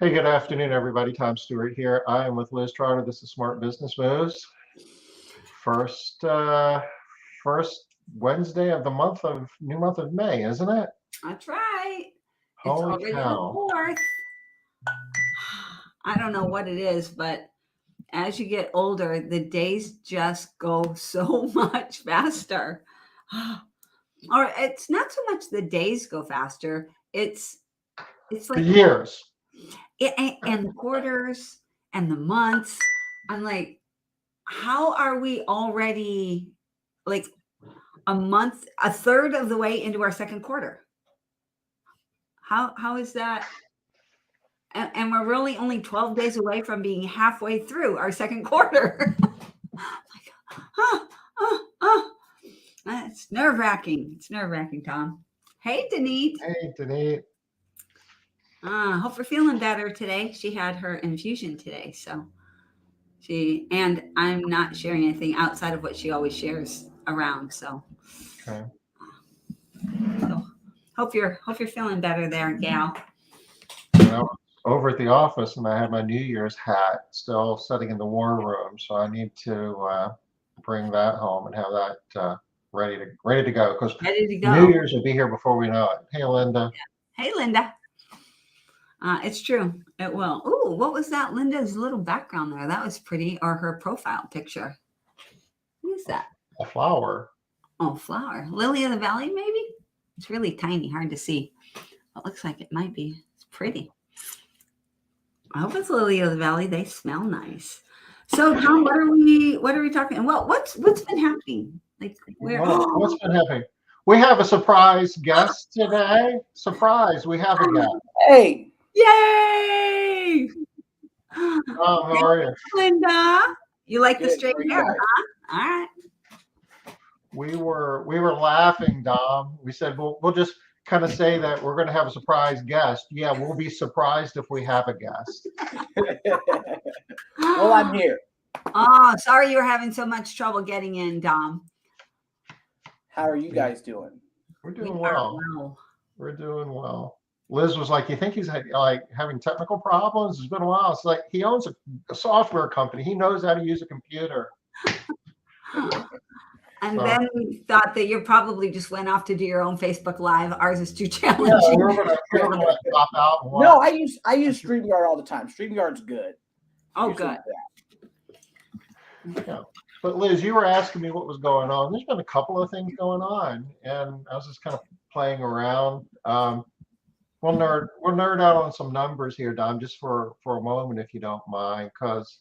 Hey, good afternoon, everybody. Tom Stewart here. I am with Liz Trotter. This is Smart Business Moves. First Wednesday of the new month of May, isn't it? That's right. It's Holy already the cow. 4th. I don't know what it is, but as you get older, the days just go so much faster. Or it's not so much the days go faster. It's The like years. and the quarters and the months. I'm like, how are we already like a third of the way into our second quarter? How is that? And we're really only 12 days away from being halfway through our second quarter. Like, it's nerve wracking. It's nerve wracking, Tom. Hey, Denise. Hey, Denise. Hope you're feeling better today. She had her infusion today, so and I'm not sharing anything outside of what she always shares around. So, Okay. so hope you're feeling better there, gal. Well, over at the office, and I have my New Year's hat still sitting in the war room, so I need to bring that home and have that ready to go because Ready to New go. Year's will be here before we know it. Hey, Linda. Hey, Linda. It's true. It will. Ooh, what was that? Linda's little background there. That was pretty. Or her profile picture. What is that? A flower. Oh, flower. Lily of the Valley, maybe? It's really tiny, hard to see. It looks like it might be. It's pretty. I hope it's Lily of the Valley. They smell nice. So, Tom, what are we talking? Well, what's been happening? Like where? What's been happening? We have a surprise guest today. Surprise, we have a guest. Hey, Yay! How are you? Linda, you like the Good, straight how are you hair, guys? huh? All right. We were laughing, Dom. We said we'll just kind of say that we're going to have a surprise guest. Yeah, we'll be surprised if we have a guest. Well, I'm here. Oh, sorry you were having so much trouble getting in, Dom. How are you guys doing? We're We doing are well. well. We're doing well. Liz was like, "You think he's like having technical problems? It's been a while." It's like he owns a software company. He knows how to use a computer. And So, then we thought that you probably just went off to do your own Facebook Live. Ours is too yeah, challenging. we were gonna like pop out and No, watch. I use StreamYard all the time. StreamYard's good. Oh, Usually good. that. Yeah. But Liz, you were asking me what was going on. There's been a couple of things going on, and I was just kind of playing around. We'll nerd out on some numbers here, Dom, just for a moment, if you don't mind, because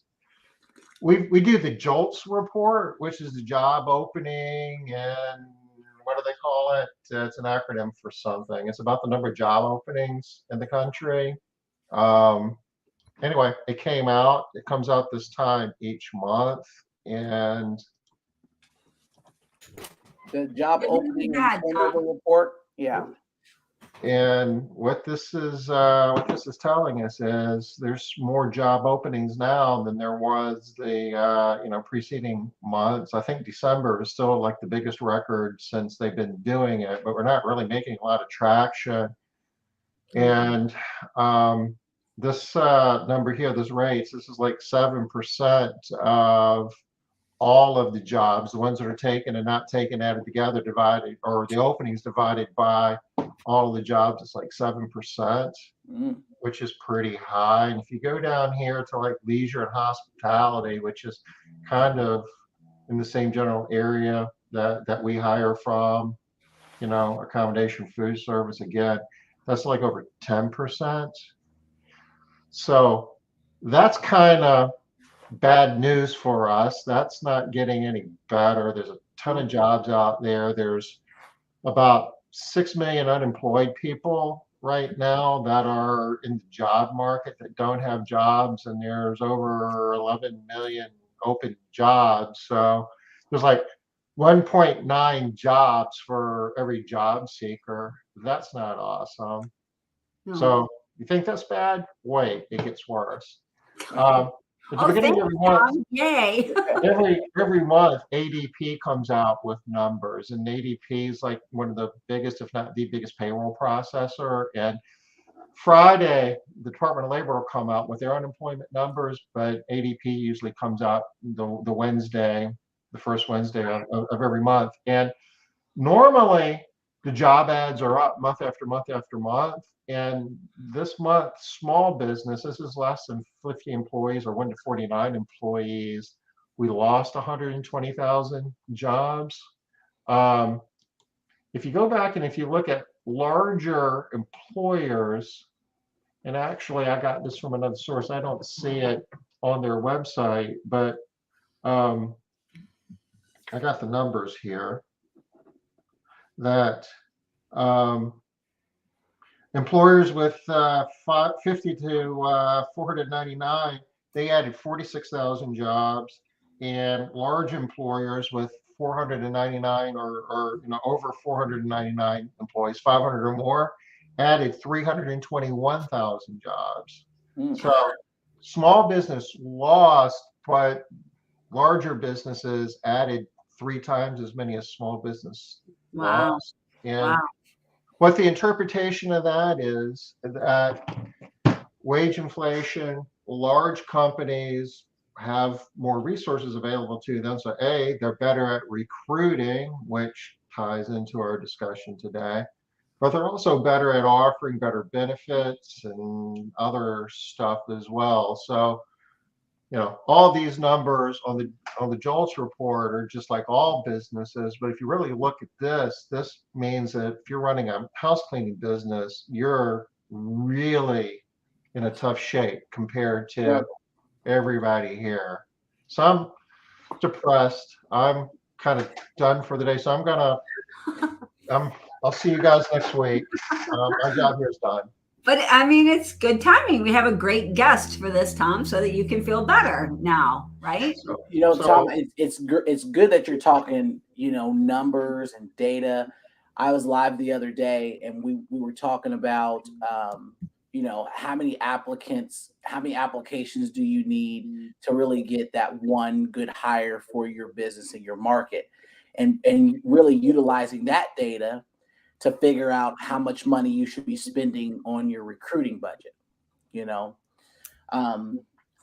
we do the JOLTS report, which is the job opening, and what do they call it? It's an acronym for something. It's about the number of job openings in the country. Anyway, it came out. It comes out this time each month, and The job It really opening bad, and turnover report. Yeah. what this is telling us is there's more job openings now than there was the preceding months. I think December is still like the biggest record since they've been doing it, but we're not really making a lot of traction. And this number here, this rates, this is like 7% of all of the jobs, the ones that are taken and not taken, added together, divided, or the openings divided by all of the jobs, it's like 7%, which is pretty high. And if you go down here to like leisure and hospitality, which is kind of in the same general area that we hire from, accommodation, food service, again, that's like over 10%. So that's kind of bad news for us. That's not getting any better. There's a ton of jobs out there. There's about 6 million unemployed people right now that are in the job market that don't have jobs, and there's over 11 million open jobs. So there's like 1.9 jobs for every job seeker. That's not awesome. No. So you think that's bad? Wait, it gets worse. At the Oh, beginning of every month, Tom. Yay. every month, ADP comes out with numbers, and ADP is like one of the biggest, if not the biggest, payroll processor. And Friday, the Department of Labor will come out with their unemployment numbers, but ADP usually comes out the Wednesday, the first Wednesday of every month. And normally the job ads are up month after month after month. And this month, small business, this is less than 50 employees or 1 to 49 employees. We lost 120,000 jobs. If you go back and if you look at larger employers, and actually I got this from another source, I don't see it on their website, but I got the numbers here that employers with 50 to 499, they added 46,000 jobs, and large employers with 499 or over 499 employees, 500 or more, added 321,000 jobs. So small business lost, but larger businesses added 3 times as many as small business lost. And what the interpretation of that is that wage inflation, large companies have more resources available to them. So A, they're better at recruiting, which ties into our discussion today, but they're also better at offering better benefits and other stuff as well. So, all these numbers on the JOLTS report are just like all businesses. But if you really look at this means that if you're running a house cleaning business, you're really in a tough shape compared to everybody here. So I'm depressed. I'm kind of done for the day. So I'll see you guys next week. My job here is done. But I mean, it's good timing. We have a great guest for this, Tom, so that you can feel better now, right? Tom, it's good that you're talking, numbers and data. I was live the other day, and we were talking about, how many applications do you need to really get that one good hire for your business and your market, and really utilizing that data to figure out how much money you should be spending on your recruiting budget, because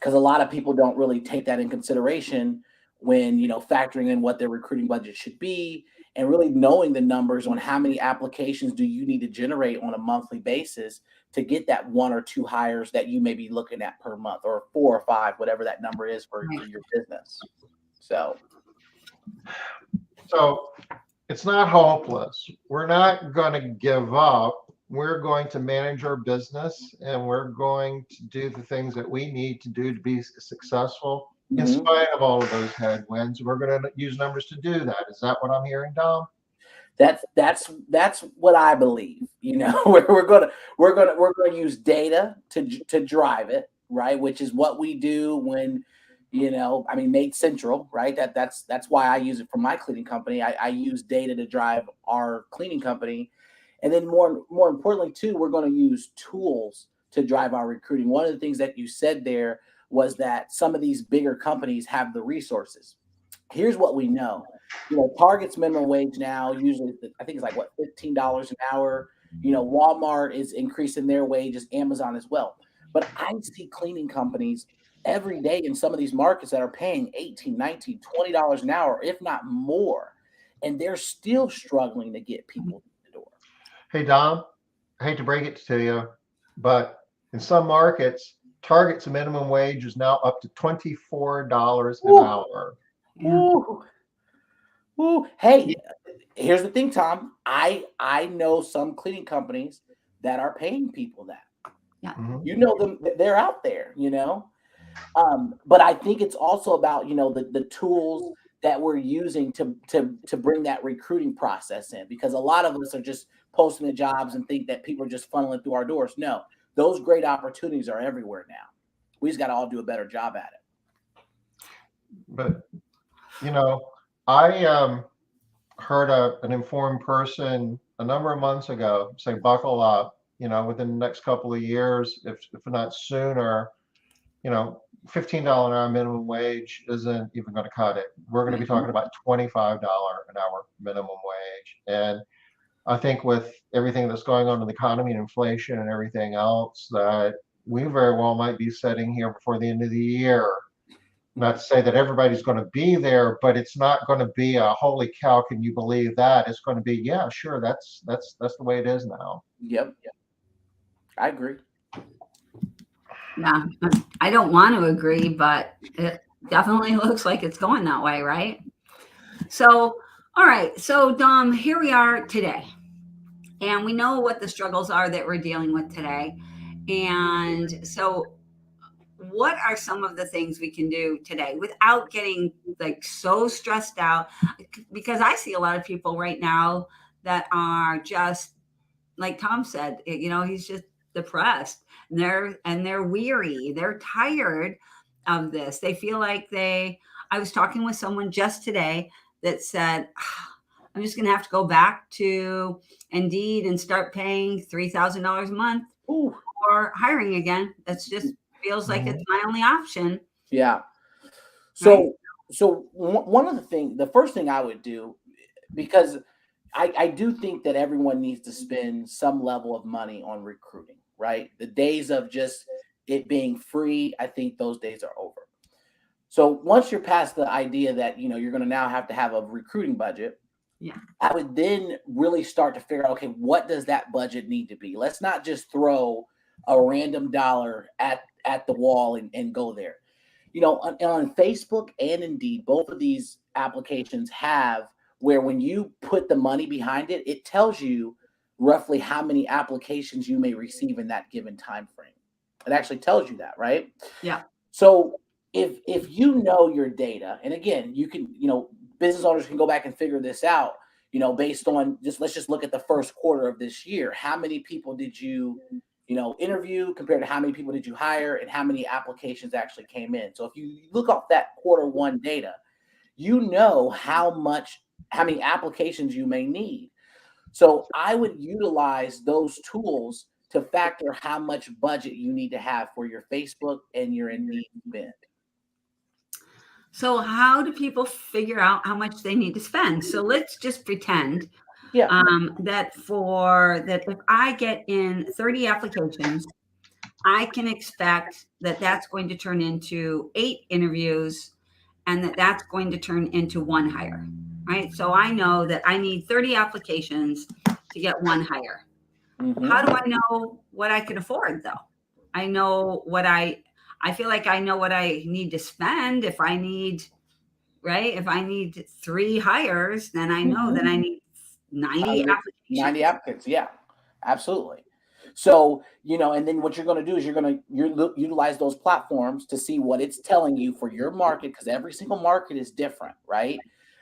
a lot of people don't really take that in consideration when, factoring in what their recruiting budget should be and really knowing the numbers on how many applications do you need to generate on a monthly basis to get that 1 or 2 hires that you may be looking at per month, or 4 or 5, whatever that number is for your business. So it's not hopeless. We're not going to give up. We're going to manage our business, and we're going to do the things that we need to do to be successful in spite of all of those headwinds. We're going to use numbers to do that. Is that what I'm hearing, Dom? That's what I believe. We're gonna use data to drive it, right? Which is what we do when. Made Central, right? That's why I use it for my cleaning company. I use data to drive our cleaning company. And then more importantly too, we're going to use tools to drive our recruiting. One of the things that you said there was that some of these bigger companies have the resources. Here's what we know. Target's minimum wage now, usually, I think it's like $15 an hour. Walmart is increasing their wages, Amazon as well. But I see cleaning companies every day in some of these markets that are paying $18, $19, $20 an hour, if not more. And they're still struggling to get people in the door. Hey, Dom, I hate to break it to you, but in some markets, Target's minimum wage is now up to $24 an hour. Ooh. Ooh. Hey, here's the thing, Tom. I know some cleaning companies that are paying people that. Yeah. Them, they're out there, But I think it's also about, the tools that we're using to bring that recruiting process in, because a lot of us are just posting the jobs and think that people are just funneling through our doors. No, those great opportunities are everywhere now. We just got to all do a better job at it. But, I heard an informed person a number of months ago say, buckle up, within the next couple of years, if not sooner, $15 an hour minimum wage isn't even going to cut it. We're going to be talking about $25 an hour minimum wage. And I think with everything that's going on in the economy and inflation and everything else, that we very well might be sitting here before the end of the year. Not to say that everybody's going to be there, but it's not going to be a holy cow, can you believe that? It's going to be, yeah, sure, that's the way it is now. Yep. I agree. Yeah, I don't want to agree, but it definitely looks like it's going that way, right? So, all right. So, Dom, here we are today, and we know what the struggles are that we're dealing with today. And so, what are some of the things we can do today without getting like so stressed out? Because I see a lot of people right now that are just like Tom said, he's just depressed and they're weary. They're tired of this. They feel like I was talking with someone just today that said, I'm just going to have to go back to Indeed and start paying $3,000 a month Ooh. for hiring again. That's just feels like it's my only option. Yeah. So one of the first thing I would do, because I do think that everyone needs to spend some level of money on recruiting, right? The days of just it being free, I think those days are over. So once you're past the idea that, you're going to now have to have a recruiting budget, I would then really start to figure out, okay, what does that budget need to be? Let's not just throw a random dollar at the wall and go there. On Facebook and Indeed, both of these applications have where when you put the money behind it, it tells you roughly how many applications you may receive in that given time frame. It actually tells you that, right? Yeah. So if you know your data, and again, you can, business owners can go back and figure this out, based on let's just look at the first quarter of this year. How many people did you interview compared to how many people did you hire and how many applications actually came in? So if you look up that quarter one data, how many applications you may need. So I would utilize those tools to factor how much budget you need to have for your Facebook and your Indeed spend. So how do people figure out how much they need to spend? So let's just pretend that if I get in 30 applications, I can expect that that's going to turn into 8 interviews and that's going to turn into 1 hire, right? So I know that I need 30 applications to get 1 hire. Mm-hmm. How do I know what I can afford though? I know what I feel like I know what I need to spend. If I need 3 hires, then I know that I need 90 applications. 90 applicants. Yeah, absolutely. So, and then what you're going to do is you're going to utilize those platforms to see what it's telling you for your market, because every single market is different, right?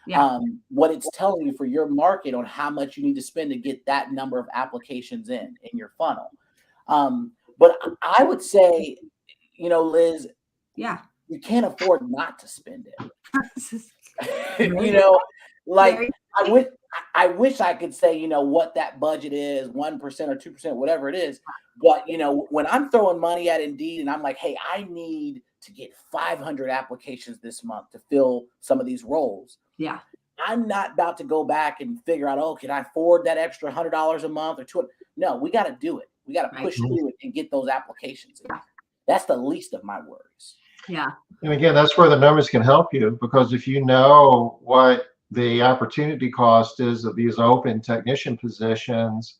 Yeah. What it's telling you for your market on how much you need to spend to get that number of applications in your funnel. But I would say, Liz, you can't afford not to spend it. I wish I could say, what that budget is, 1% or 2%, whatever it is. But, when I'm throwing money at Indeed and I'm like, hey, I need to get 500 applications this month to fill some of these roles. Yeah. I'm not about to go back and figure out, can I afford that extra $100 a month or $200? No, we got to do it. We got to push through it and get those applications. Yeah. That's the least of my worries. Yeah. And again, that's where the numbers can help you, because if you know what the opportunity cost is of these open technician positions,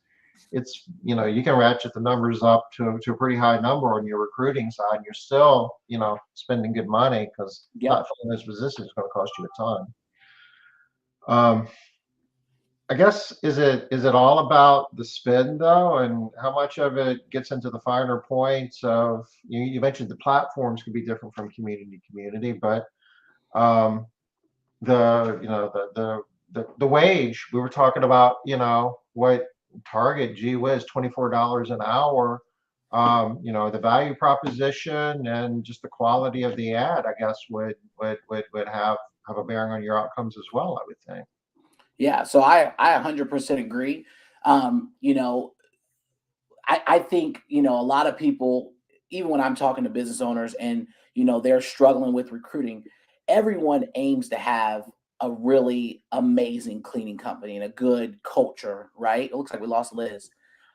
it's, you can ratchet the numbers up to a pretty high number on your recruiting side, and you're still, spending good money, because not filling those positions is going to cost you a ton. I guess, is it all about the spend though, and how much of it gets into the finer points of, you mentioned the platforms could be different from community to community, but the wage we were talking about, what Target, gee whiz, $24 an hour, the value proposition and just the quality of the ad, I guess would have a bearing on your outcomes as well, I would think. Yeah, so I 100% agree. I think, a lot of people, even when I'm talking to business owners and, they're struggling with recruiting, everyone aims to have a really amazing cleaning company and a good culture, right? It looks like we lost Liz.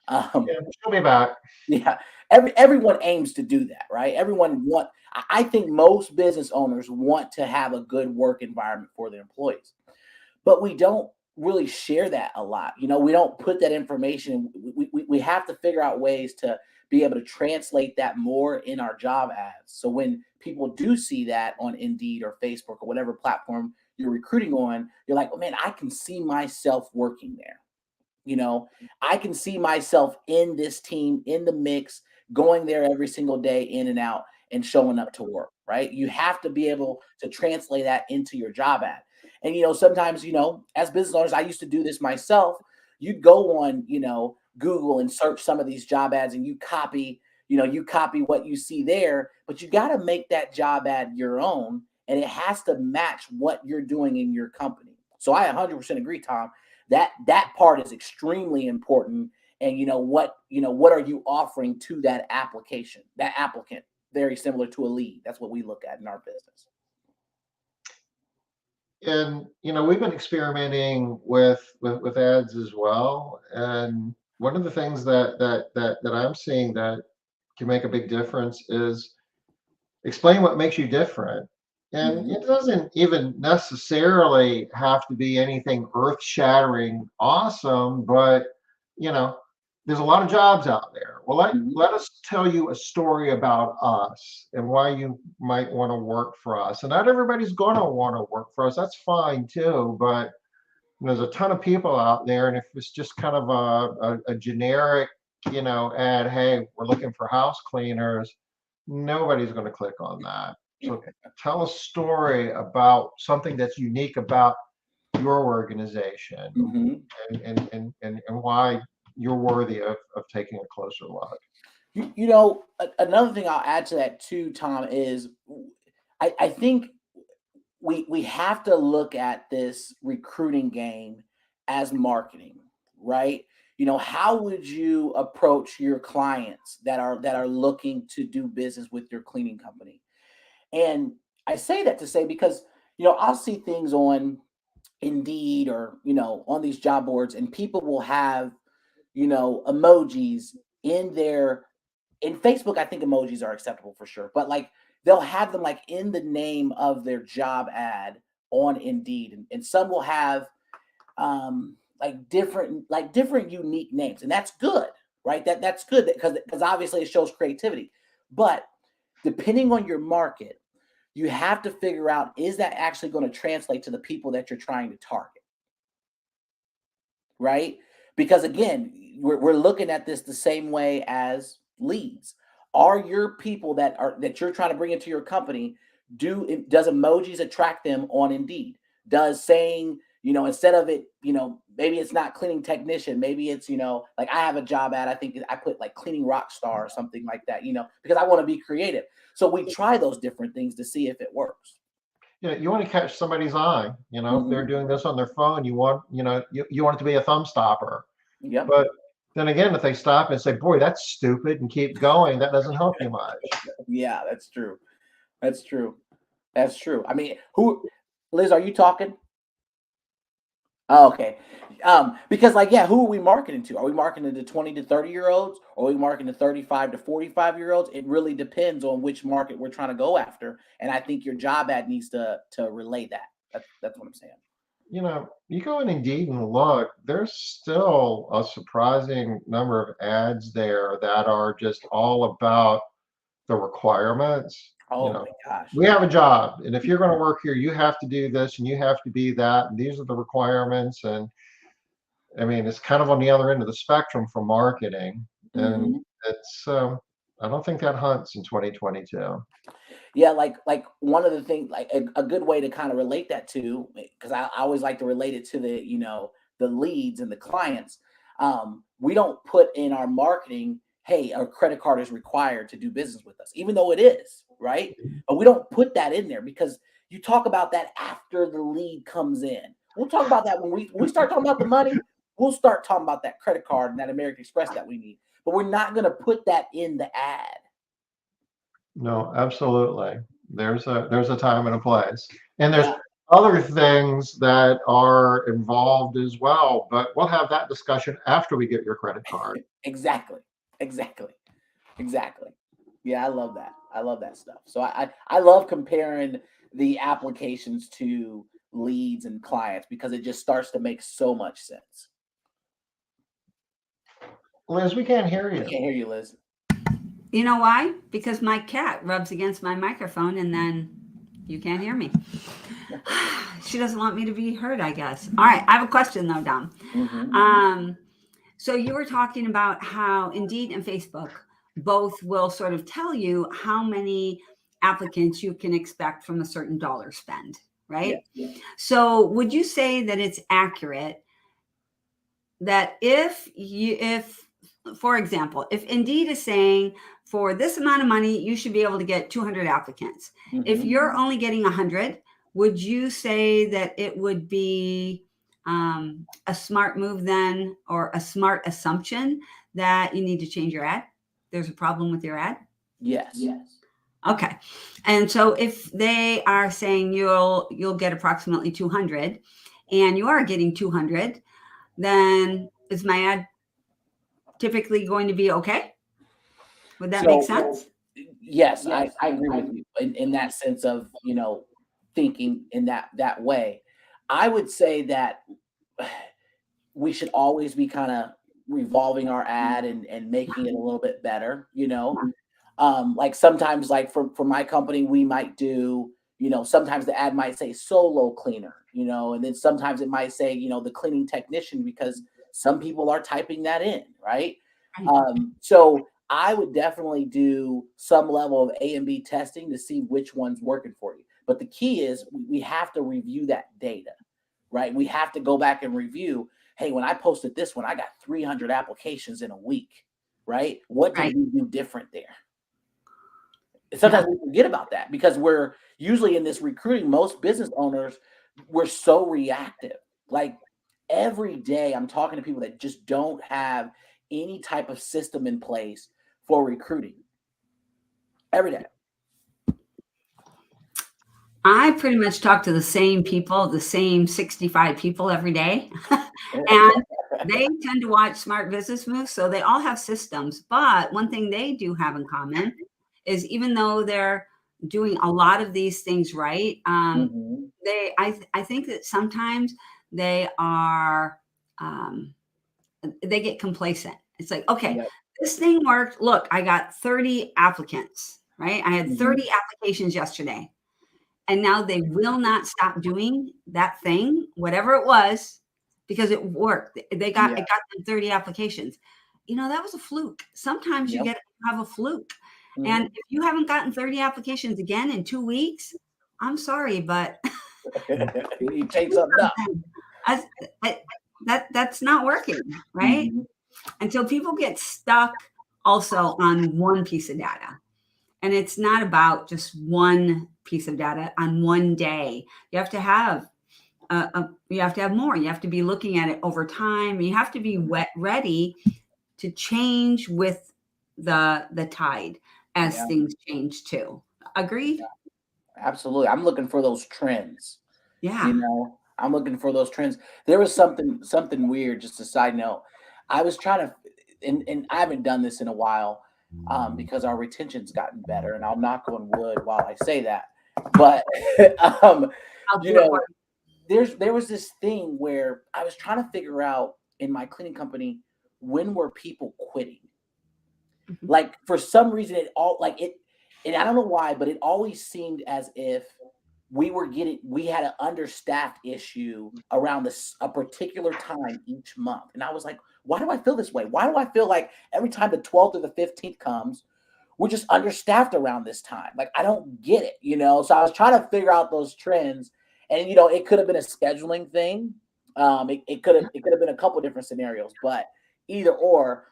Yeah, she'll be back. Yeah, everyone aims to do that, right? I think most business owners want to have a good work environment for their employees, but we don't really share that a lot. We don't put that information. We have to figure out ways to be able to translate that more in our job ads. So when people do see that on Indeed or Facebook or whatever platform you're recruiting on, you're like, oh man, I can see myself working there. I can see myself in this team, in the mix, going there every single day, in and out, and showing up to work, right? You have to be able to translate that into your job ad. And, sometimes, as business owners, I used to do this myself. You'd go on, Google and search some of these job ads and you copy what you see there, but you got to make that job ad your own, and it has to match what you're doing in your company. So I 100% agree, Tom. That part is extremely important. And what are you offering to that applicant? Very similar to a lead. That's what we look at in our business. And we've been experimenting with ads as well. And one of the things that I'm seeing that can make a big difference is explain what makes you different. And it doesn't even necessarily have to be anything earth-shattering awesome, but there's a lot of jobs out there. Well, let us tell you a story about us and why you might want to work for us. And not everybody's going to want to work for us. That's fine too, but there's a ton of people out there, and if it's just kind of a generic, ad, hey, we're looking for house cleaners, nobody's going to click on that. So tell a story about something that's unique about your organization, and why you're worthy of taking a closer look. Another thing I'll add to that too, Tom, is I think we have to look at this recruiting game as marketing, right? How would you approach your clients that are looking to do business with your cleaning company? And I say that to say, because I'll see things on Indeed or on these job boards, and people will have emojis in Facebook. I think emojis are acceptable for sure, but like they'll have them like in the name of their job ad on Indeed, and some will have different unique names, and that's good, right? That's good because obviously it shows creativity. But depending on your market, you have to figure out, is that actually going to translate to the people that you're trying to target, right? Because again, we're looking at this the same way as leads. Are your people that you're trying to bring into your company, does emojis attract them on Indeed? Does saying, instead of it, maybe it's not cleaning technician, maybe it's, like I have a job ad, I think I put like cleaning rock star or something like that, because I want to be creative. So we try those different things to see if it works. You want to catch somebody's eye, if they're doing this on their phone, you want it to be a thumb stopper. Yep. But then again, if they stop and say, boy, that's stupid, and keep going, that doesn't help you much. Yeah, that's true. That's true. I mean, Liz, are you talking? Oh, okay. Because who are we marketing to? Are we marketing to 20 to 30-year-olds? Or are we marketing to 35 to 45-year-olds? It really depends on which market we're trying to go after. And I think your job ad needs to relay that. That's what I'm saying. You go in Indeed and look, there's still a surprising number of ads there that are just all about the requirements. Oh my gosh. We have a job, and if you're going to work here, you have to do this and you have to be that, and these are the requirements. And I mean, it's kind of on the other end of the spectrum for marketing, and it's I don't think that hunts in 2022. Yeah, like one of the things, like a good way to kind of relate that to, because I always like to relate it to the leads and the clients. We don't put in our marketing, hey, a credit card is required to do business with us, even though it is, right? But we don't put that in there because you talk about that after the lead comes in. We'll talk about that when we start talking about the money. We'll start talking about that credit card and that American Express that we need, but we're not going to put that in the ad. No, absolutely. There's a time and a place, and there's other things that are involved as well, but we'll have that discussion after we get your credit card. Exactly. Yeah, I love that. I love that stuff. So I love comparing the applications to leads and clients because it just starts to make so much sense. Liz, we can't hear I you. can't hear you, Liz. You know why? Because my cat rubs against my microphone and then you can't hear me. She doesn't want me to be heard, I guess. All right. I have a question though, Dom. So you were talking about how Indeed and Facebook both will sort of tell you how many applicants you can expect from a certain dollar spend, right? Yeah. So would you say that it's accurate that if, for example, if Indeed is saying for this amount of money, you should be able to get 200 applicants. If you're only getting 100, would you say that it would be a smart move then, or a smart assumption that you need to change your ad? There's a problem with your ad? Yes. Okay. And so if they are saying you'll get approximately 200 and you are getting 200, then is my ad typically going to be okay? Would that make sense? Yes, I agree with you in that sense of, thinking in that way. I would say that we should always be kind of revolving our ad and making it a little bit better, like sometimes like for my company, we might do, sometimes the ad might say solo cleaner, and then sometimes it might say, the cleaning technician, because some people are typing that in, right? So I would definitely do some level of A and B testing to see which one's working for you. But the key is we have to review that data, right? We have to go back and review, hey, when I posted this one, I got 300 applications in a week, right? What did we do different there? Sometimes we forget about that because we're usually in this recruiting, most business owners, we're so reactive. Like every day I'm talking to people that just don't have any type of system in place for recruiting. Every day. I pretty much talk to the same people, the same 65 people every day. And they tend to watch Smart Business Moves. So they all have systems. But one thing they do have in common is even though they're doing a lot of these things right, I think that sometimes they are, they get complacent. It's like, okay, this thing worked. Look, I got 30 applicants, right? I had 30 applications yesterday. And now they will not stop doing that thing, whatever it was, because it worked. It got them 30 applications. That was a fluke. Sometimes you have a fluke. And if you haven't gotten 30 applications again in 2 weeks, I'm sorry, but you take something up. That's not working, right? And so people get stuck also on one piece of data. And it's not about just one piece of data on one day. You have to have more. You have to be looking at it over time. You have to be ready to change with the tide as things change too. Agreed? Absolutely. I'm looking for those trends. Yeah. I'm looking for those trends. There was something weird, just a side note. I was trying to, and I haven't done this in a while, because our retention's gotten better, and I'll knock on wood while I say that. But there was this thing where I was trying to figure out in my cleaning company, when were people quitting? Like for some reason, and I don't know why, but it always seemed as if we had an understaffed issue around a particular time each month. And I was like, why do I feel this way? Why do I feel like every time the 12th or the 15th comes, we're just understaffed around this time? Like, I don't get it, So I was trying to figure out those trends, and, it could have been a scheduling thing. It could have been a couple of different scenarios, but either or,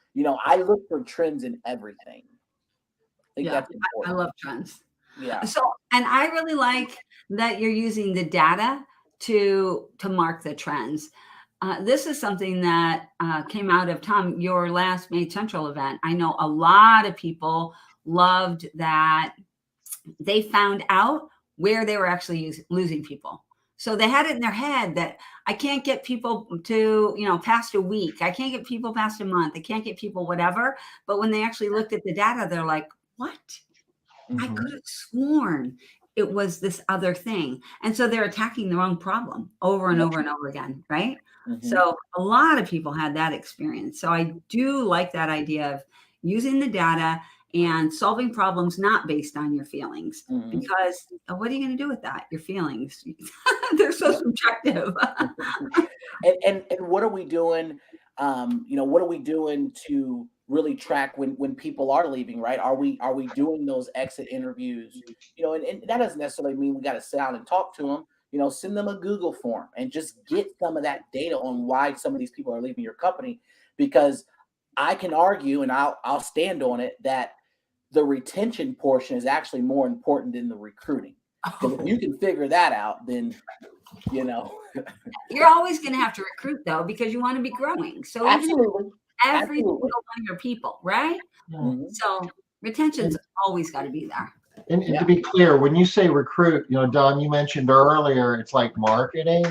I look for trends in everything. I think that's important. I love trends. Yeah. So, and I really like that you're using the data to mark the trends. This is something that came out of, Tom, your last Made Central event. I know a lot of people loved that they found out where they were actually losing people. So they had it in their head that I can't get people to, past a week. I can't get people past a month. I can't get people whatever. But when they actually looked at the data, they're like, what? I Mhm. could have sworn it was this other thing. And so they're attacking the wrong problem over and Yep. over and over again, right? Mhm. So a lot of people had that experience. So I do like that idea of using the data and solving problems not based on your feelings, Mhm. because what are you going to do with that? Your feelings, they're so subjective. And what are we doing? What are we doing to really track when people are leaving? Right? Are we doing those exit interviews? And that doesn't necessarily mean we got to sit down and talk to them. Send them a Google form and just get some of that data on why some of these people are leaving your company. Because I can argue, and I'll stand on it, that the retention portion is actually more important than the recruiting. Because if you can figure that out, then You're always going to have to recruit though, because you want to be growing. So even if absolutely, every single absolutely. one of your people, right? Mhm. So retention's always got to be there. And Yeah. to be clear, when you say recruit, Don, you mentioned earlier, it's like marketing.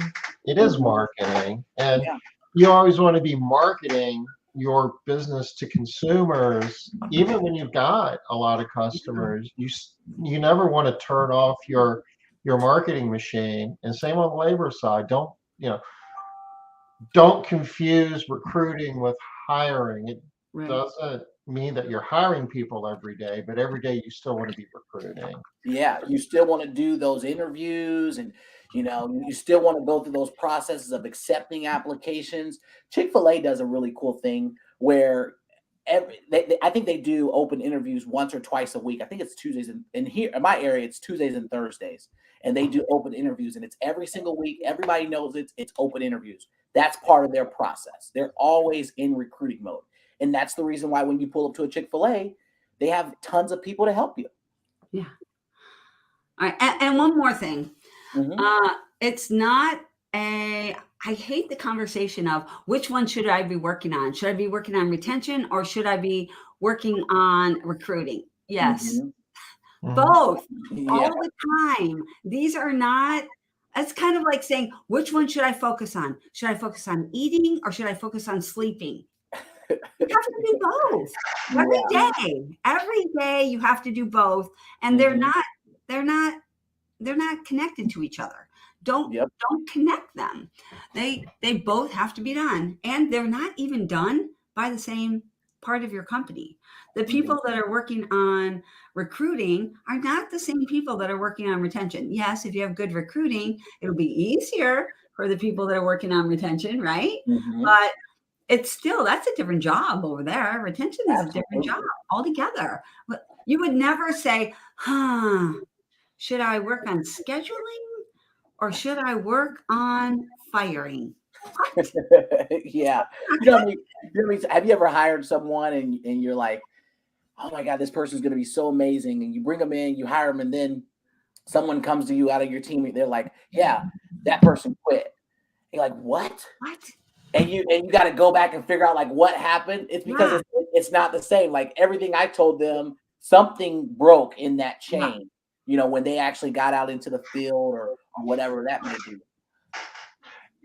It is Mhm. marketing. And Yeah. you always want to be marketing your business to consumers, even when you've got a lot of customers. You never want to turn off your marketing machine. And same on the labor side. Don't confuse recruiting with hiring. It Right. doesn't mean that you're hiring people every day, but every day you still want to be recruiting. Yeah, you still want to do those interviews, and you still want to go through those processes of accepting applications. Chick-fil-A does a really cool thing where I think they do open interviews once or twice a week. I think it's Tuesdays, and here in my area it's Tuesdays and Thursdays, and they do open interviews, and it's every single week. Everybody knows it's open interviews. That's part of their process. They're always in recruiting mode, and that's the reason why when you pull up to a Chick-fil-A, they have tons of people to help you. Yeah. All right. And one more thing. Mhm. It's not I hate the conversation of which one should I be working on? Should I be working on retention or should I be working on recruiting? Yes, Mhm. both Yeah. all the time. These are not, it's kind of like saying, which one should I focus on? Should I focus on eating or should I focus on sleeping? You have to do both Yeah. Every day you have to do both. And Mhm. they're not they're not connected to each other. Don't Yep. don't connect them. They both have to be done, and they're not even done by the same part of your company. The Mhm. people that are working on recruiting are not the same people that are working on retention. Yes, if you have good recruiting, it'll be easier for the people that are working on retention, right? Mhm. But it's still, that's a different job over there. Retention is a different job Absolutely. altogether. But you would never say, should I work on scheduling or should I work on firing? What? Yeah. Not You know what I good. mean? Have you ever hired someone and you're like, oh my God, this person's gonna be so amazing. And you bring them in, you hire them, and then someone comes to you out of your team, they're like, yeah, that person quit. You're like, what? What? And you got to go back and figure out like what happened. It's because Yeah, it's not the same. Like everything I told them, something broke in that yeah. chain. When they actually got out into the field or whatever that may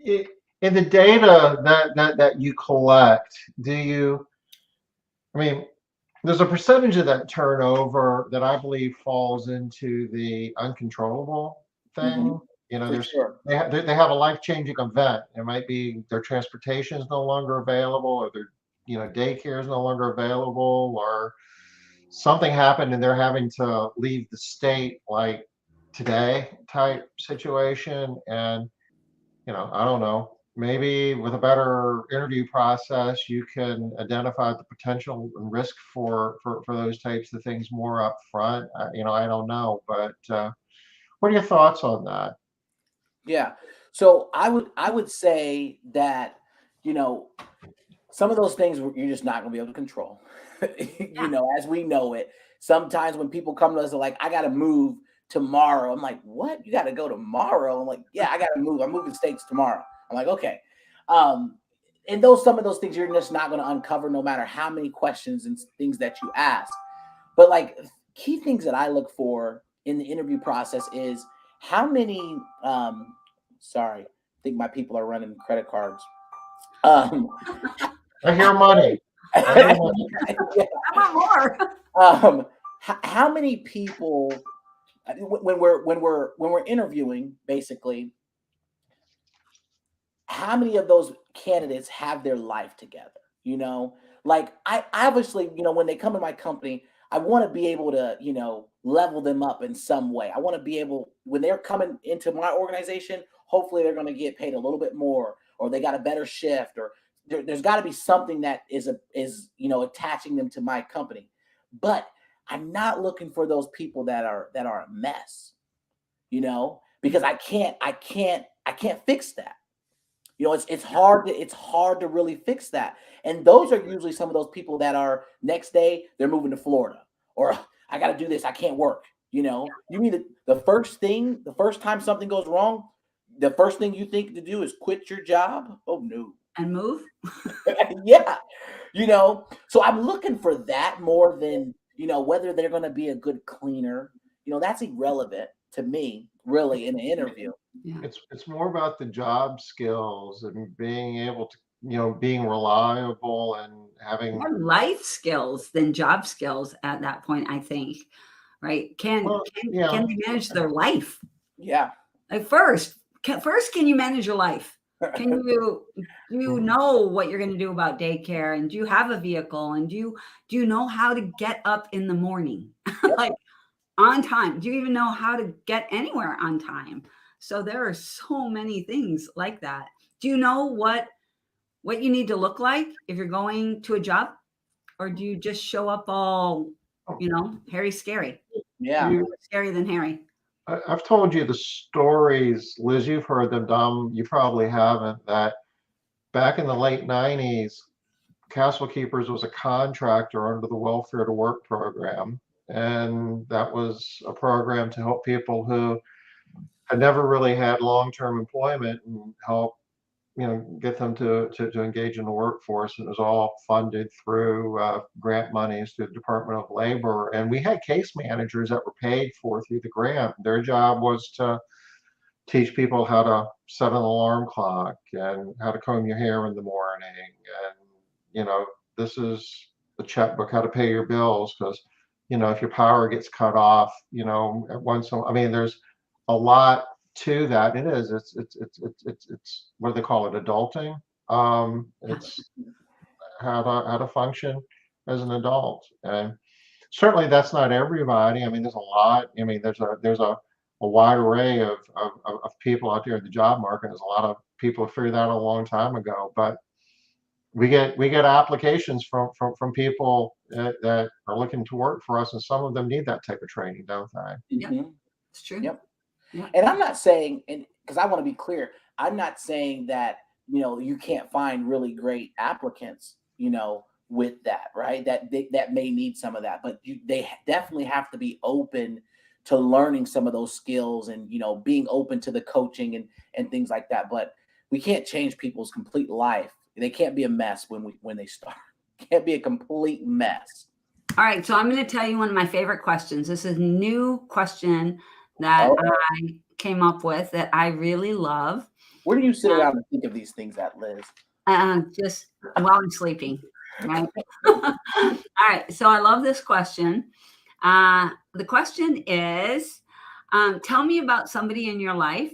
be. In the data that you collect, I mean, there's a percentage of that turnover that I believe falls into the uncontrollable Hmm. thing. For sure. They have a life-changing event. It might be their transportation is no longer available, or their daycare is no longer available, or something happened and they're having to leave the state, like today type situation. And I don't know. Maybe with a better interview process, you can identify the potential and risk for those types of things more up front. I don't know, but what are your thoughts on that? Yeah. So I would say that you know some of those things you're just not going to be able to control. Yeah. As we know it, sometimes when people come to us, they're like, I got to move tomorrow. I'm like, what? You got to go tomorrow? I'm like, yeah, I got to move. I'm moving states tomorrow. I'm like, okay. Um, and some of those things you're just not going to uncover no matter how many questions and things that you ask. But like key things that I look for in the interview process is how many Sorry. I think my people are running credit cards. Um, I hear money. I hear money. I want more. How many people when we're interviewing, basically, how many of those candidates have their life together? You know, like I obviously, you know, when they come to my company, I want to be able to, you know, level them up in some way. I want to be able, when they're coming into my organization, hopefully they're going to get paid a little bit more, or they got a better shift, or there's got to be something that is you know, attaching them to my company. But I'm not looking for those people that are a mess, you know, because I can't fix that. You know, it's hard to really fix that. And those are usually some of those people that are next day they're moving to Florida, or I got to do this, I can't work. You know, you mean the first time something goes wrong, the first thing you think to do is quit your job? Oh no. And move. Yeah. You know, so I'm looking for that more than, you know, whether they're going to be a good cleaner. You know, that's irrelevant to me, really, in an interview. Yeah. It's more about the job skills and being able to, you know, being reliable and having More life skills than job skills at that point, I think. Right? Can yeah. they manage their life? Yeah. Like first, can you manage your life? Can you know what you're going to do about daycare, and do you have a vehicle, and do you know how to get up in the morning like on time? Do you even know how to get anywhere on time? So there are so many things like that. Do you know what you need to look like if you're going to a job, or do you just show up all, you know, Harry scary? Yeah. Scarier than Harry. I've told you the stories, Liz, you've heard them, Dom, you probably haven't, that back in the late 90s, Castle Keepers was a contractor under the Welfare to Work program. And that was a program to help people who had never really had long-term employment and help, you know, get them to engage in the workforce. And it was all funded through grant monies through the Department of Labor. And we had case managers that were paid for through the grant. Their job was to teach people how to set an alarm clock and how to comb your hair in the morning. And, you know, this is the checkbook, how to pay your bills, because, you know, if your power gets cut off, you know, at once, I mean, there's a lot to that. It is, it's what do they call it? Adulting. It's how to function as an adult. And certainly that's not everybody. I mean, there's a lot. I mean, there's a wide array of people out there in the job market. There's a lot of people who figured that out a long time ago, but we get applications from people that are looking to work for us, and some of them need that type of training, don't they? Yeah, it's true. Yep. Yeah. And I'm not saying, and because I want to be clear, I'm not saying that, you know, you can't find really great applicants, you know, with that, right? That may need some of that, but they definitely have to be open to learning some of those skills, and, you know, being open to the coaching and things like that. But we can't change people's complete life. They can't be a mess when they start. Can't be a complete mess. All right, so I'm going to tell you one of my favorite questions. This is a new question that I came up with that I really love. Where do you sit around and think of these things at, Liz? Just while I'm sleeping, right? All right, so I love this question. The question is, tell me about somebody in your life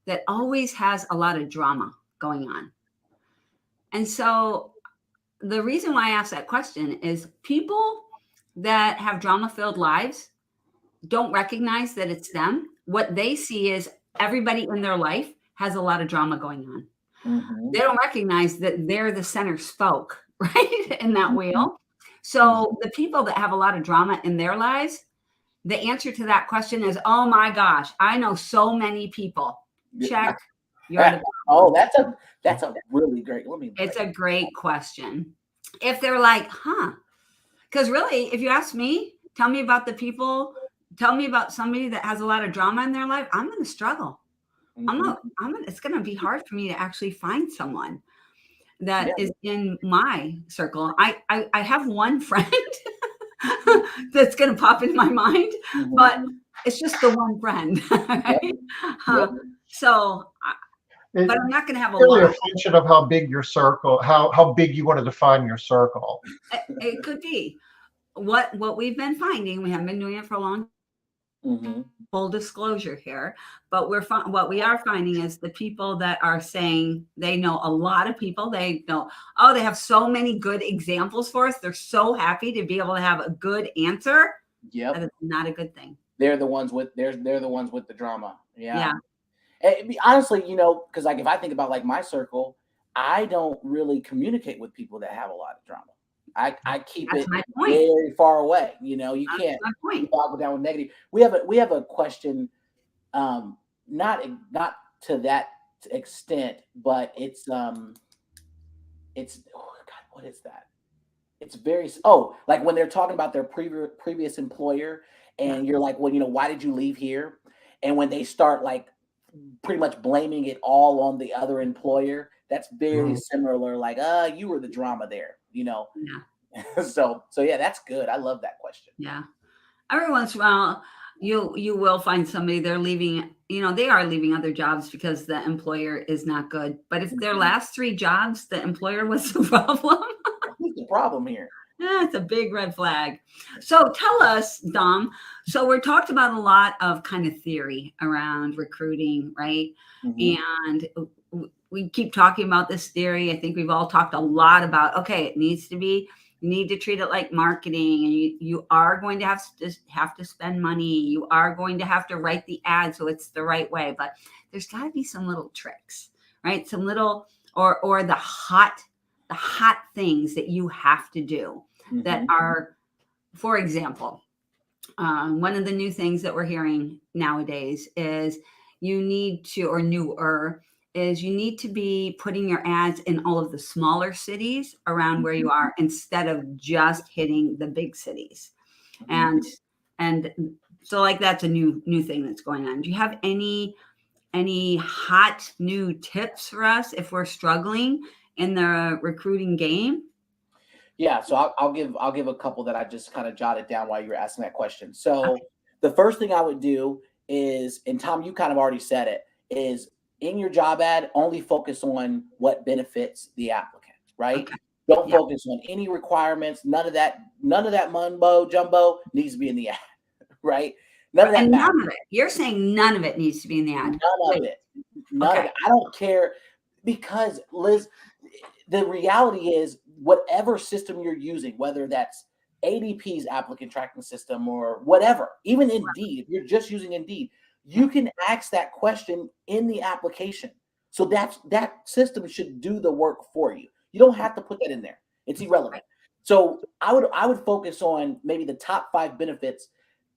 that always has a lot of drama going on. And so the reason why I asked that question is people that have drama-filled lives don't recognize that it's them. What they see is everybody in their life has a lot of drama going on. Mm-hmm. They don't recognize that they're the center spoke, right, in that wheel. So the people that have a lot of drama in their lives, the answer to that question is, oh my gosh, I know so many people. Check. Oh, that's a really great. It's a great question. If they're like, because really, if you ask me, tell me about somebody that has a lot of drama in their life, I'm going to struggle. Mm-hmm. It's going to be hard for me to actually find someone that is in my circle. I have one friend that's going to pop in my mind, but it's just the one friend. Right? So It's but I'm not going to have a really a lot. function of how big your circle, how big you want to define your circle. It could be what we've been finding. We haven't been doing it for a long Mm-hmm. full disclosure here, but what we are finding is the people that are saying they know a lot of people, they know, oh, they have so many good examples for us. They're so happy to be able to have a good answer. Yep. That is not a good thing. They're the ones with they're the ones with the drama. Yeah. And honestly, because like if I think about like my circle, I don't really communicate with people that have a lot of drama. I keep That's it my point. very far away. You That's can't my point. bog down with negative. We have a question, not to that extent, but it's oh God, what is that? It's very like when they're talking about their previous employer, and you're like, well, why did you leave here? And when they start like pretty much blaming it all on the other employer, that's very similar. Like, you were the drama there, Yeah. so yeah, that's good. I love that question. Yeah. Every once in a while, you will find somebody they're leaving. They are leaving other jobs because the employer is not good. But if their last 3 jobs, the employer was the problem. What's the problem here? It's a big red flag. So tell us, Dom. So we're talked about a lot of kind of theory around recruiting, right? And we keep talking about this theory. I think we've all talked a lot about, okay, it needs to be, you need to treat it like marketing, and you are going to have to spend money. You are going to have to write the ad so it's the right way. But there's got to be some little tricks, right? Some little or the hot things that you have to do that are, for example, one of the new things that we're hearing nowadays is you need to be putting your ads in all of the smaller cities around where you are instead of just hitting the big cities. And so like that's a new thing that's going on. Do you have any hot new tips for us if we're struggling in the recruiting game? Yeah, so I'll give a couple that I just kind of jotted down while you were asking that question. So the first thing I would do is, and Tom, you kind of already said it, is in your job ad, only focus on what benefits the applicant, right? Okay. Don't focus on any requirements. None of that mumbo jumbo needs to be in the ad, right? None of that. And none of it. You're saying none of it needs to be in the ad. None of it. None of it. I don't care, because Liz, the reality is whatever system you're using, whether that's ADP's applicant tracking system or whatever, even Indeed, if you're just using Indeed, you can ask that question in the application. So that system should do the work for you. You don't have to put that in there. It's irrelevant. So I would focus on maybe the top 5 benefits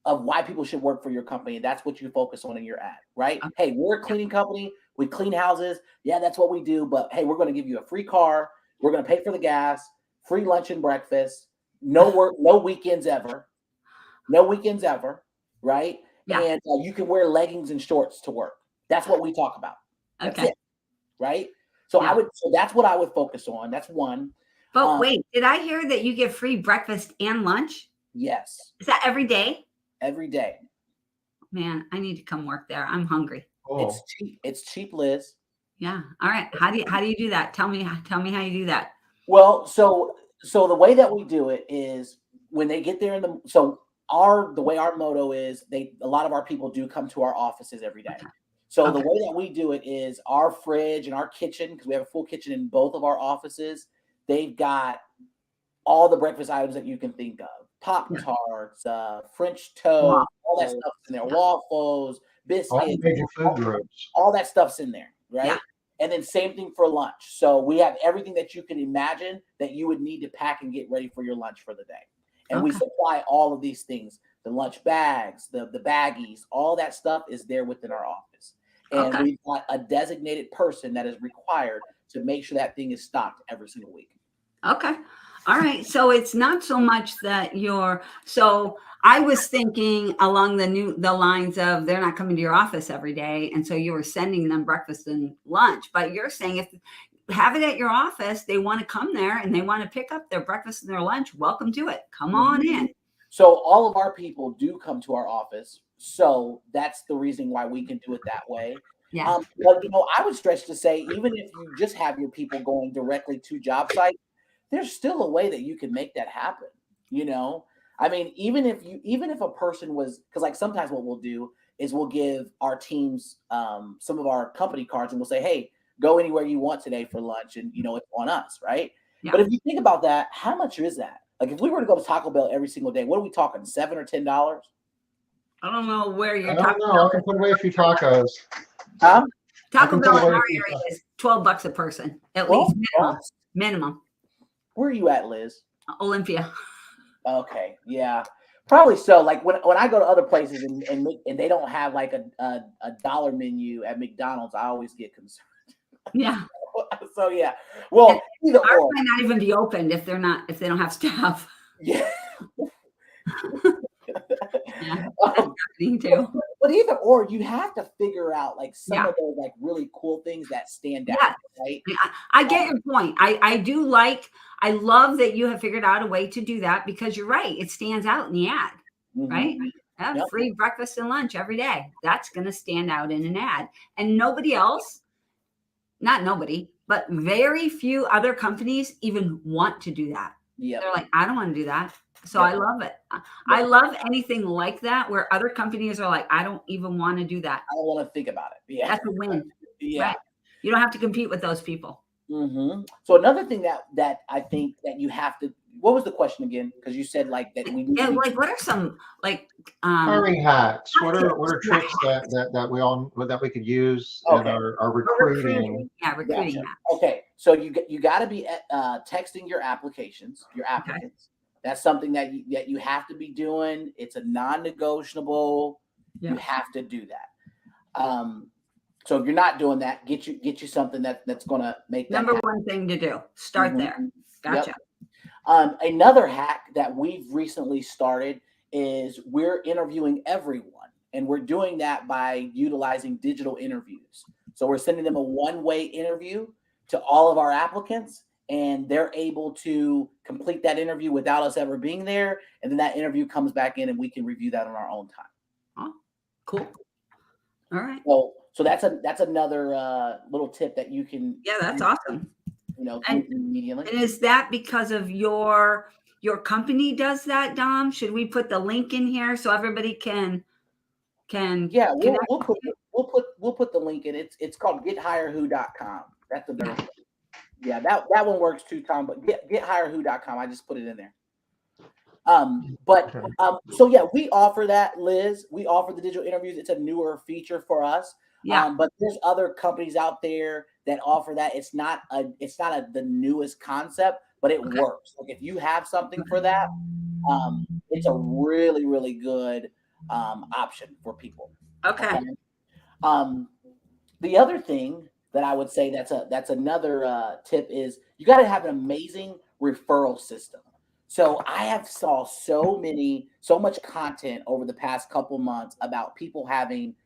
of why people should work for your company. That's what you focus on in your ad, right? Hey, we're a cleaning company. We clean houses. Yeah, that's what we do. But hey, we're going to give you a free car. We're going to pay for the gas, free lunch and breakfast, no work, no weekends ever, right? Yeah. And you can wear leggings and shorts to work. That's what we talk about. That's it, right? So so that's what I would focus on. That's one. But wait, did I hear that you get free breakfast and lunch? Yes. Is that every day? Every day. Man, I need to come work there. I'm hungry. Oh. It's cheap, Liz. Yeah. All right. How do you do that? Tell me how you do that. Well, so the way that we do it is when they get there the way our motto is, a lot of our people do come to our offices every day. So the way that we do it is our fridge and our kitchen, because we have a full kitchen in both of our offices, they've got all the breakfast items that you can think of. Pop-Tarts, French toast, all that stuff's in there. Waffles, biscuits, all the major food groups. All that stuff's in there, right? Yeah. And then same thing for lunch. So we have everything that you can imagine that you would need to pack and get ready for your lunch for the day. And we supply all of these things, the lunch bags, the baggies, all that stuff is there within our office. And we've got a designated person that is required to make sure that thing is stocked every single week. Okay. All right. So it's not so much that so I was thinking along the lines of they're not coming to your office every day. And so you were sending them breakfast and lunch, but you're saying if have it at your office, they want to come there and they want to pick up their breakfast and their lunch. Welcome to it. Come on in. So all of our people do come to our office. So that's the reason why we can do it that way. Yeah. But I would stretch to say, even if you just have your people going directly to job sites, there's still a way that you can make that happen. I mean, even if a person was, because like sometimes what we'll do is we'll give our teams some of our company cards and we'll say, hey, go anywhere you want today for lunch, and it's on us, right? Yeah. But if you think about that, how much is that? Like if we were to go to Taco Bell every single day, what are we talking? $7 or $10? I don't know where you're I don't talking know. I about. can put away a few tacos. Huh? Taco can Bell put in away our a few area tacos. is $12 a person, at 12 least bucks? minimum. Where are you at, Liz? Olympia. Okay, yeah, probably so. Like when I go to other places and they don't have like a dollar menu at McDonald's, I always get concerned. Yeah. So yeah, well, either Ours or. might not even be opened if they don't have staff. Yeah. Yeah, that's happening too. But either or, you have to figure out like some Yeah. of those like really cool things that stand out, Yes. right? I get your point. I love that you have figured out a way to do that, because you're right. It stands out in the ad, right? Have Yep. free breakfast and lunch every day. That's going to stand out in an ad. And nobody else, not nobody, but very few other companies even want to do that. Yeah. They're like, I don't want to do that. So Yep. I love it. I love anything like that where other companies are like, I don't even want to do that. I don't want to think about it. Yeah. That's a win. Yeah. Right? You don't have to compete with those people. So another thing that I think that you have to, what was the question again? Because you said like that we need Yeah, to like what are some like Hiring hacks. What are tips. tricks that we could use in Okay. our recruiting? Yeah, recruiting Gotcha. that. Okay, so you got to be texting your applicants, your applicants. That's something that you have to be doing. It's a non-negotiable. Yeah. You have to do that. So if you're not doing that, get you something that's going to make that Number happen. one thing to do. Start there. Gotcha. Yep. Another hack that we've recently started is we're interviewing everyone, and we're doing that by utilizing digital interviews. So we're sending them a one-way interview to all of our applicants, and they're able to complete that interview without us ever being there. And then that interview comes back in and we can review that on our own time. Oh, cool. All right. So that's another little tip that you can. Yeah, that's awesome. Do immediately. And is that because of your company does that, Dom? Should we put the link in here so everybody can? Yeah, we'll put the link in. It's called GetHireWho.com. That's a better. Yeah, that one works too, Tom. But GetHireWho.com. I just put it in there. So yeah, we offer that, Liz. We offer the digital interviews. It's a newer feature for us. Yeah. But there's other companies out there that offer that. It's not the newest concept, but it works. Like if you have something for that, it's a really, really good option for people. Okay. The other thing that I would say that's another tip is you got to have an amazing referral system. So I have saw so much content over the past couple months about people having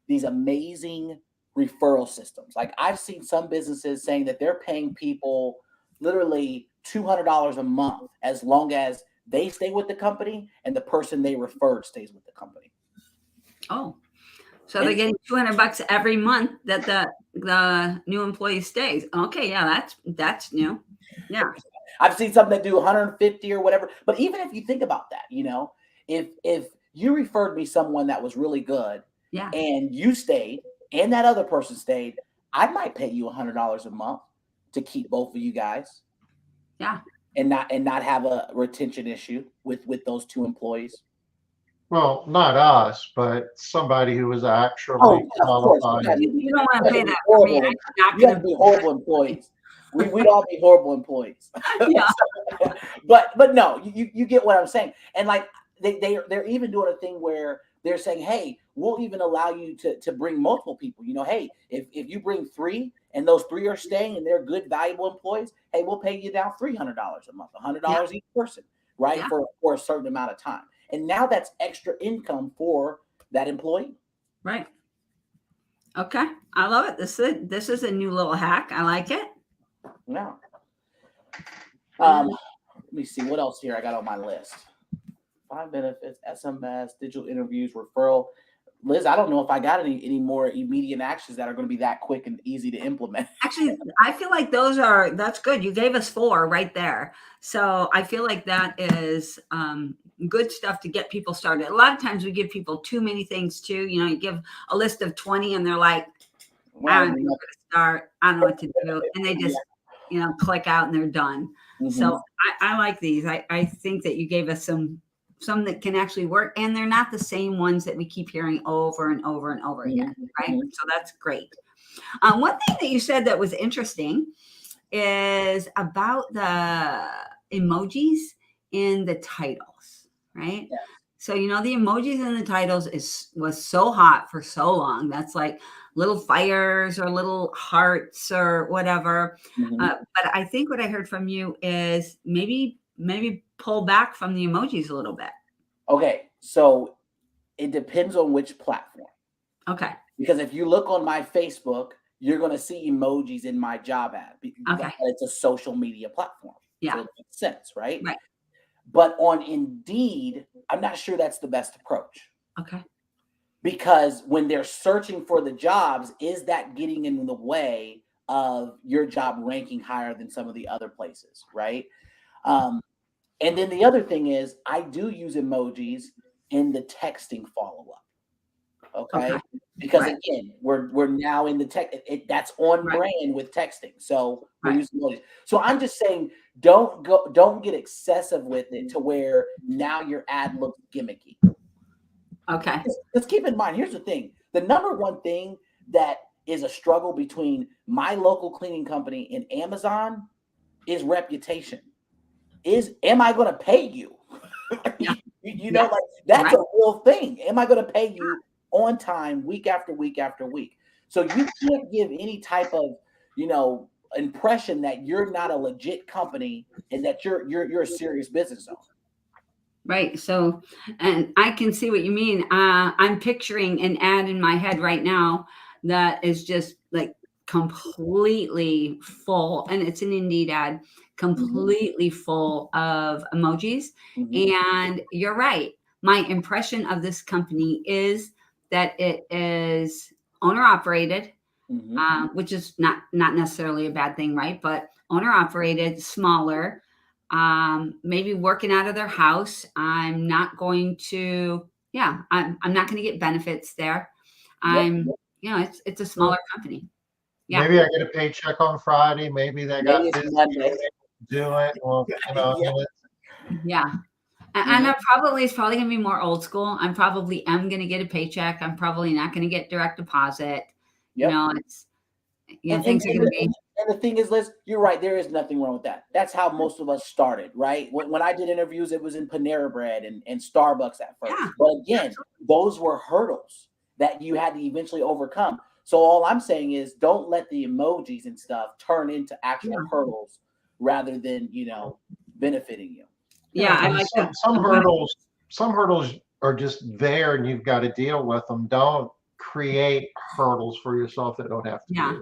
these amazing referral systems. Like I've seen some businesses saying that they're paying people literally $200 a month as long as they stay with the company and the person they referred stays with the company. Oh, so they're getting $200 every month that the new employee stays. Okay, yeah, that's new. Yeah. I've seen some that do 150 or whatever. But even if you think about that, if you referred me someone that was really good, yeah, and you stayed and that other person stayed, I might pay you $100 a month to keep both of you guys. Yeah. And not have a retention issue with those two employees. Well, not us, but somebody who was actually qualified. You don't want to pay that for me. I'm not going to be horrible employees. We'd all be horrible employees. Yeah. but no, you get what I'm saying. And like they're even doing a thing where they're saying, hey, we'll even allow you to bring multiple people. Hey, if you bring 3 and those 3 are staying and they're good, valuable employees, hey, we'll pay you down $300 a month, $100 each person, right? Yeah. For a certain amount of time. And now that's extra income for that employee. Right. Okay. I love it. This is a new little hack. I like it. Yeah. Let me see what else here I got on my list. 5 benefits, SMS, digital interviews, referral. Liz, I don't know if I got any more immediate actions that are going to be that quick and easy to implement. Actually, I feel like that's good. You gave us 4 right there. So I feel like that is good stuff to get people started. A lot of times we give people too many things too. You know, you give a list of 20 and they're like, I don't know where to start. I don't know what to do. And they just, you know, click out and they're done. So I like these. I think that you gave us some that can actually work, and they're not the same ones that we keep hearing over and over and over again, right? So that's great. One thing that you said that was interesting is about the emojis in the titles, right? Yeah. So, you know, the emojis in the titles was so hot for so long. That's like little fires or little hearts or whatever. But I think what I heard from you is maybe pull back from the emojis a little bit. Okay, so it depends on which platform. Okay. Because if you look on my Facebook, you're going to see emojis in my job ad. Okay. It's a social media platform. Yeah. So it makes sense, right? Right. But on Indeed, I'm not sure that's the best approach. Okay. Because when they're searching for the jobs, is that getting in the way of your job ranking higher than some of the other places, right? And then the other thing is, I do use emojis in the texting follow-up. Okay. Because again, we're now in the tech. That's on brand with texting. So we're using emojis. So I'm just saying, don't get excessive with it to where now your ad looks gimmicky. Okay. Let's keep in mind. Here's the thing: the number one thing that is a struggle between my local cleaning company and Amazon is reputation. Am I going to pay you? You know, like that's a real thing. Am I going to pay you on time, week after week after week? So you can't give any type of, you know, impression that you're not a legit company and that you're a serious business owner. Right. So, and I can see what you mean. I'm picturing an ad in my head right now that is just like completely full, and it's an Indeed ad, completely full of emojis. And you're right. My impression of this company is that it is owner operated, which is not necessarily a bad thing, right? But owner operated, smaller, maybe working out of their house. I'm not going to, I'm not going to get benefits there. You know, it's a smaller company. Yeah. Maybe I get a paycheck on Friday. Maybe they got busy. Do it. Well, you know, yeah. And it's probably going to be more old school. I'm probably am going to get a paycheck. I'm probably not going to get direct deposit. You know, it's, things are going to be. And the thing is, Liz, you're right. There is nothing wrong with that. That's how most of us started, right? When I did interviews, it was in Panera Bread and Starbucks at first. Yeah, but again, those were hurdles that you had to eventually overcome. So all I'm saying is don't let the emojis and stuff turn into actual hurdles rather than, you know, benefiting you. Yeah, I like some hurdles are just there and you've got to deal with them. Don't create hurdles for yourself that don't have to be there.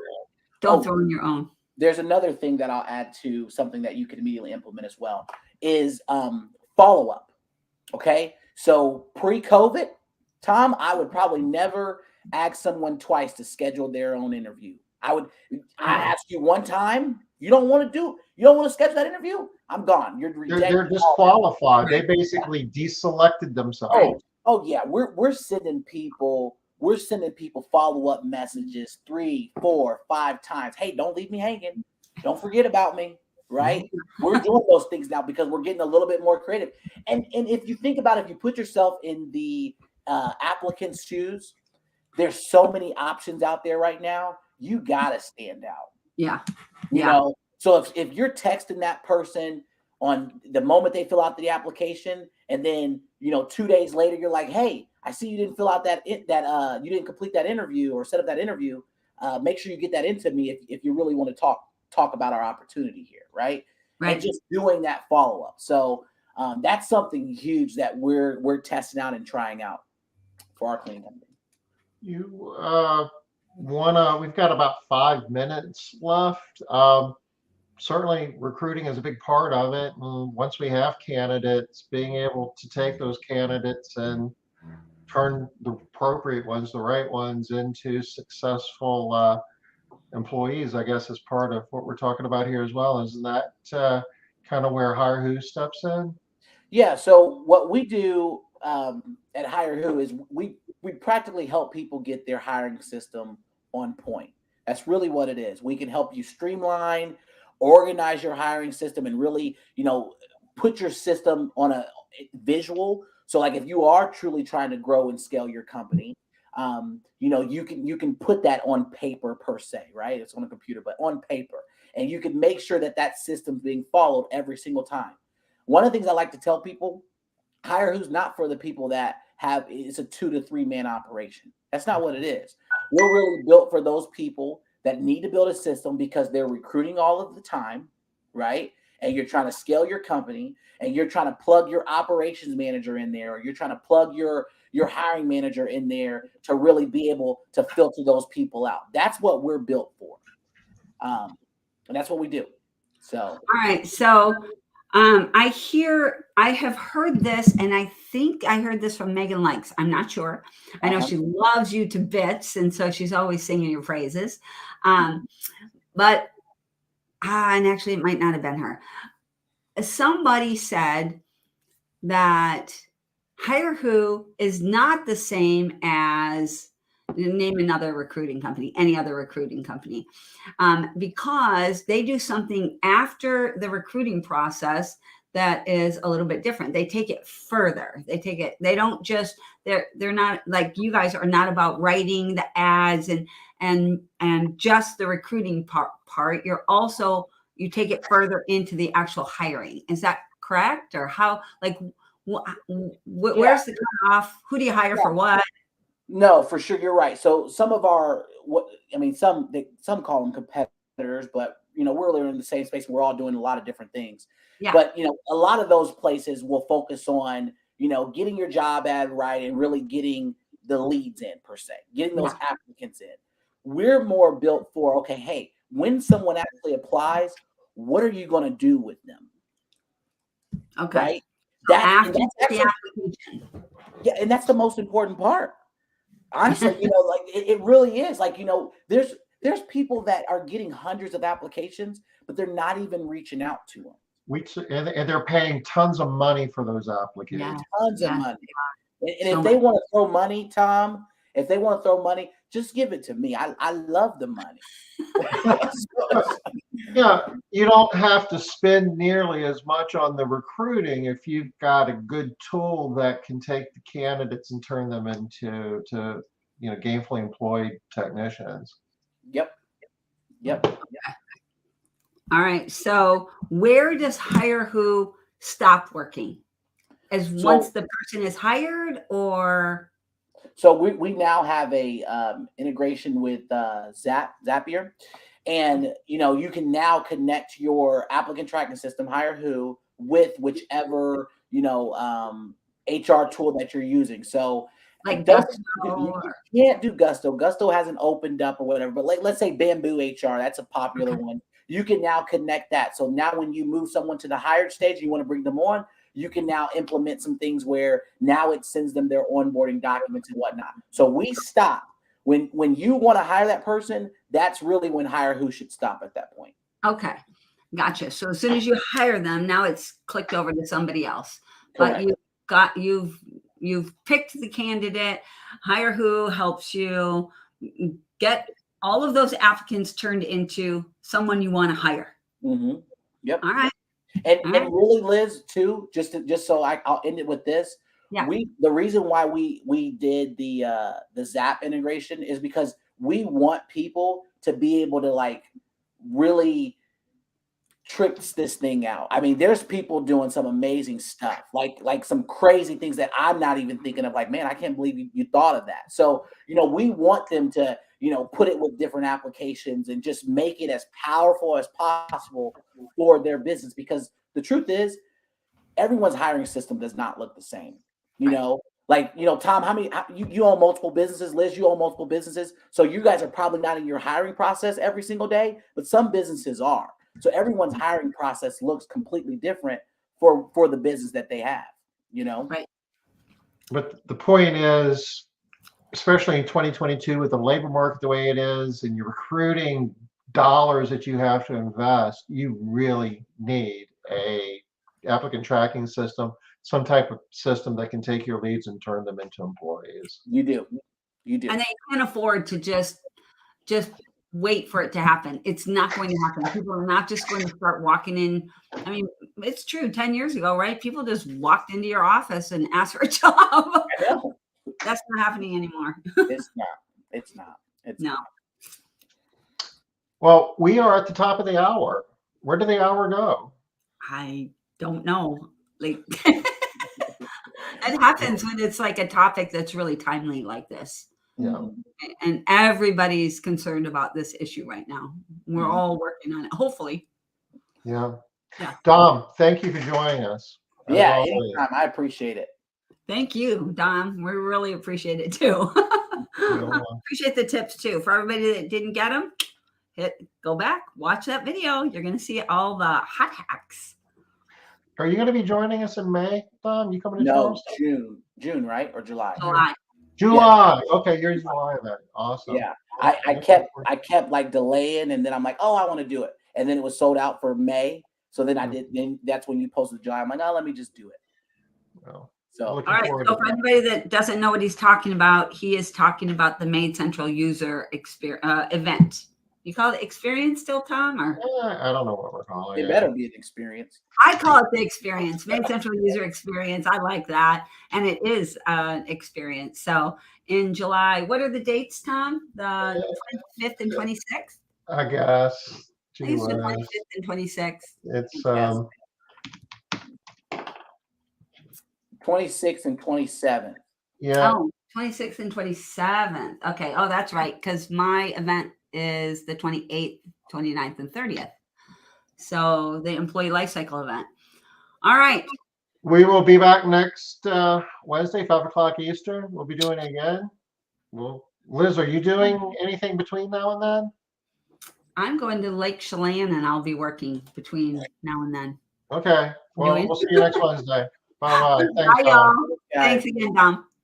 Don't throw in your own. There's another thing that I'll add to something that you can immediately implement as well is follow-up. Okay. So pre-COVID, Tom, I would probably never ask someone twice to schedule their own interview. I ask you one time, you don't want to schedule that interview? I'm gone. They're disqualified. They basically deselected themselves. Oh yeah. We're sending people follow-up messages 3, 4, 5 times. Hey, don't leave me hanging. Don't forget about me. Right? We're doing those things now because we're getting a little bit more creative. And if you think about it, if you put yourself in the applicant's shoes, there's so many options out there right now. You gotta stand out. Yeah. You know, so if you're texting that person on the moment they fill out the application, and then 2 days later you're like, hey, I see you didn't fill out you didn't complete that interview or set up that interview. Make sure you get that into me if you really want to talk about our opportunity here, right? And just doing that follow up. So that's something huge that we're testing out and trying out for our cleaning company. We've got about 5 minutes left. Certainly recruiting is a big part of it. And once we have candidates, being able to take those candidates and turn the appropriate ones, the right ones, into successful employees, I guess is part of what we're talking about here as well. Isn't that kind of where HireWho steps in? Yeah. So what we do at HireWho is we practically help people get their hiring system on point. That's really what it is. We can help you streamline, organize your hiring system, and really, put your system on a visual. So, like, if you are truly trying to grow and scale your company, you can put that on paper per se, right? It's on a computer, but on paper, and you can make sure that that system's being followed every single time. One of the things I like to tell people, HireWho's not for the people that it's a 2 to 3 man operation. That's not what it is. We're really built for those people that need to build a system because they're recruiting all of the time, right? And you're trying to scale your company, and you're trying to plug your operations manager in there, or you're trying to plug your hiring manager in there to really be able to filter those people out. That's what we're built for. And that's what we do. So, all right. So I have heard this, and I think I heard this from Megan Likes. I'm not sure. I know she loves you to bits, and so she's always singing your praises. But and actually, it might not have been her. Somebody said that HireWho is not the same as, name another recruiting company, any other recruiting company, because they do something after the recruiting process that is a little bit different. They take it further. They don't just, they're not like you guys are not about writing the ads and just the recruiting part. You take it further into the actual hiring. Is that correct? Or how, like, where's the cutoff? Who do you hire for what? No, for sure, you're right. So some of some call them competitors, but we're in the same space, and we're all doing a lot of different things. Yeah. But a lot of those places will focus on getting your job ad right and really getting the leads in per se, getting those applicants in. We're more built for, okay, hey, when someone actually applies, what are you going to do with them? Okay. Right? After the application. Yeah, and that's the most important part. Honestly, it really is. Like, there's people that are getting hundreds of applications, but they're not even reaching out to them. And they're paying tons of money for those applications. Tons of money. And if they want to throw money, Tom, just give it to me. I love the money. Yeah, you don't have to spend nearly as much on the recruiting if you've got a good tool that can take the candidates and turn them into gainfully employed technicians. Yep. All right. So where does HireWho stop working? Once the person is hired, or? So we now have a integration with Zapier, and you can now connect your applicant tracking system HireWho with whichever HR tool that you're using. So like you can't do Gusto. Gusto hasn't opened up or whatever, but let's say Bamboo HR, that's a popular one. You can now connect that. So now when you move someone to the hired stage, you want to bring them on, you can now implement some things where now it sends them their onboarding documents and whatnot. So we stop. When you want to hire that person, that's really when HireWho should stop at that point. Okay. Gotcha. So as soon as you hire them, now it's clicked over to somebody else. Correct. But you've picked the candidate. HireWho helps you get all of those applicants turned into someone you want to hire. Mm-hmm. Yep. All right. And really, Liz, too, just so I'll end it with this. Yeah. The reason why we did the Zap integration is because we want people to be able to really tricks this thing out. I mean, there's people doing some amazing stuff, like some crazy things that I'm not even thinking of. Like, man, I can't believe you thought of that. So, we want them to, put it with different applications and just make it as powerful as possible for their business. Because the truth is, everyone's hiring system does not look the same. Tom, how many you own multiple businesses? Liz, you own multiple businesses. So you guys are probably not in your hiring process every single day, but some businesses are. So everyone's hiring process looks completely different for the business that they have, Right. But the point is, especially in 2022 with the labor market the way it is and your recruiting dollars that you have to invest, you really need a applicant tracking system, some type of system that can take your leads and turn them into employees. You do. And they can't afford to just wait for it to happen. It's not going to happen. People are not just going to start walking in. I mean, it's true. 10 years ago, right? People just walked into your office and asked for a job. I know. That's not happening anymore. It's not. It's not. It's No. not. Well, we are at the top of the hour. Where did the hour go? I don't know. Like it happens when it's like a topic that's really timely like this. Yeah. And everybody's concerned about this issue right now. We're all working on it, hopefully. Yeah. Yeah. Dom, thank you for joining us. As Yeah, always. anytime. I appreciate it. Thank you, Dom. We really appreciate it too. Yeah. Appreciate the tips too. For everybody that didn't get them, go back, watch that video. You're going to see all the hot hacks. Are you going to be joining us in May, Dom? You coming to No, Charleston? June, right? Or July? July. July. Okay, you're in July then. Awesome. Yeah. I kept like delaying, and then I'm like, oh, I want to do it. And then it was sold out for May. So then then that's when you posted July. I'm like, oh, let me just do it. Well, So All right. So for anybody that doesn't know what he's talking about, he is talking about the Maid Central user event. You call it experience still, Tom? Or I don't know what we're calling it better be an experience. I call it the experience, Maid Central user experience. I like that. And it is an experience. So in July, what are the dates, Tom? The 25th and 26th? I guess. I think it's the 25th and 26th. It's 26th and 27th. yeah. Oh, 26th and 27th. Okay. Oh, that's right. Because my event is the 28th, 29th, and 30th. So the employee lifecycle event. All right. We will be back next Wednesday, 5 o'clock Eastern. We'll be doing it again. Well, Liz, are you doing anything between now and then? I'm going to Lake Chelan and I'll be working between now and then. Okay. Well, we'll see you next Wednesday. Bye-bye. Thanks, Bye, y'all. Guys. Thanks again, Dom.